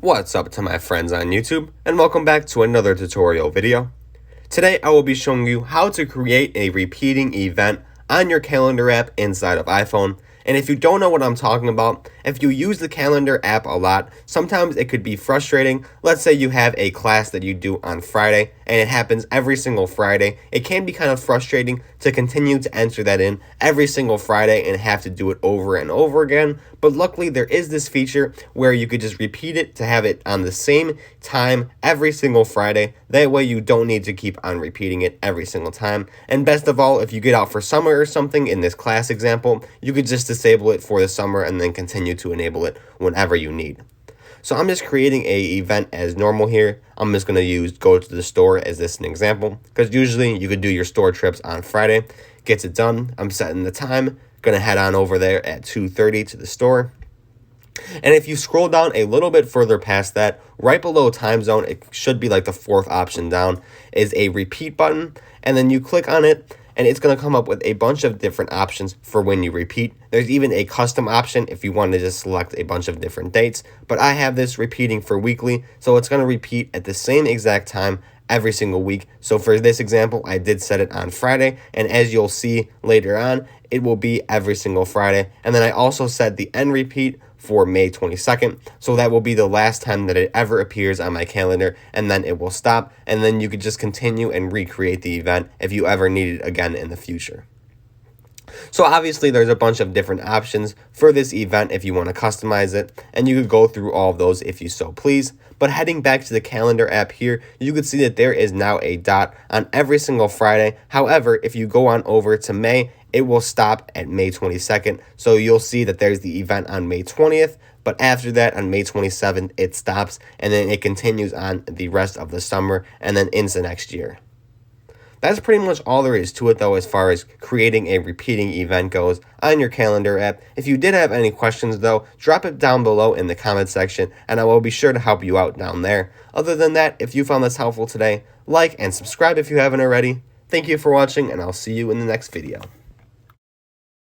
What's up to my friends on YouTube, and welcome back to another tutorial video. Today I will be showing you how to create a repeating event on your calendar app inside of iPhone. And if you don't know what I'm talking about, if you use the calendar app a lot, sometimes it could be frustrating. Let's say you have a class that you do on Friday and it happens every single Friday. It can be kind of frustrating to continue to enter that in every single Friday and have to do it over and over again. But luckily there is this feature where you could just repeat it to have it on the same time every single Friday. That way you don't need to keep on repeating it every single time. And best of all, if you get out for summer or something in this class example, you could just disable it for the summer and then continue to enable it whenever you need. So I'm just creating a event as normal here. I'm just going to use go to the store as this an example, because usually you could do your store trips on Friday. Gets it done. I'm setting the time. Going to head on over there at 2:30 to the store. And if you scroll down a little bit further past that, right below time zone, it should be like the fourth option down, is a repeat button. And then you click on it, and it's going to come up with a bunch of different options for when you repeat. There's even a custom option if you want to just select a bunch of different dates. But I have this repeating for weekly, so it's going to repeat at the same exact time every single week. So for this example, I did set it on Friday, and as you'll see later on, it will be every single Friday. And then I also set the end repeat for May 22nd, so that will be the last time that it ever appears on my calendar, and then it will stop, and then you could just continue and recreate the event if you ever need it again in the future. So obviously there's a bunch of different options for this event if you want to customize it, and you could go through all of those if you so please. But heading back to the calendar app here, you could see that there is now a dot on every single Friday. However, if you go on over to May, it will stop at May 22nd. So you'll see that there's the event on May 20th, but after that on May 27th, it stops, and then it continues on the rest of the summer and then into next year. That's pretty much all there is to it, though, as far as creating a repeating event goes on your calendar app. If you did have any questions, though, drop it down below in the comment section, and I will be sure to help you out down there. Other than that, if you found this helpful today, like and subscribe if you haven't already. Thank you for watching, and I'll see you in the next video.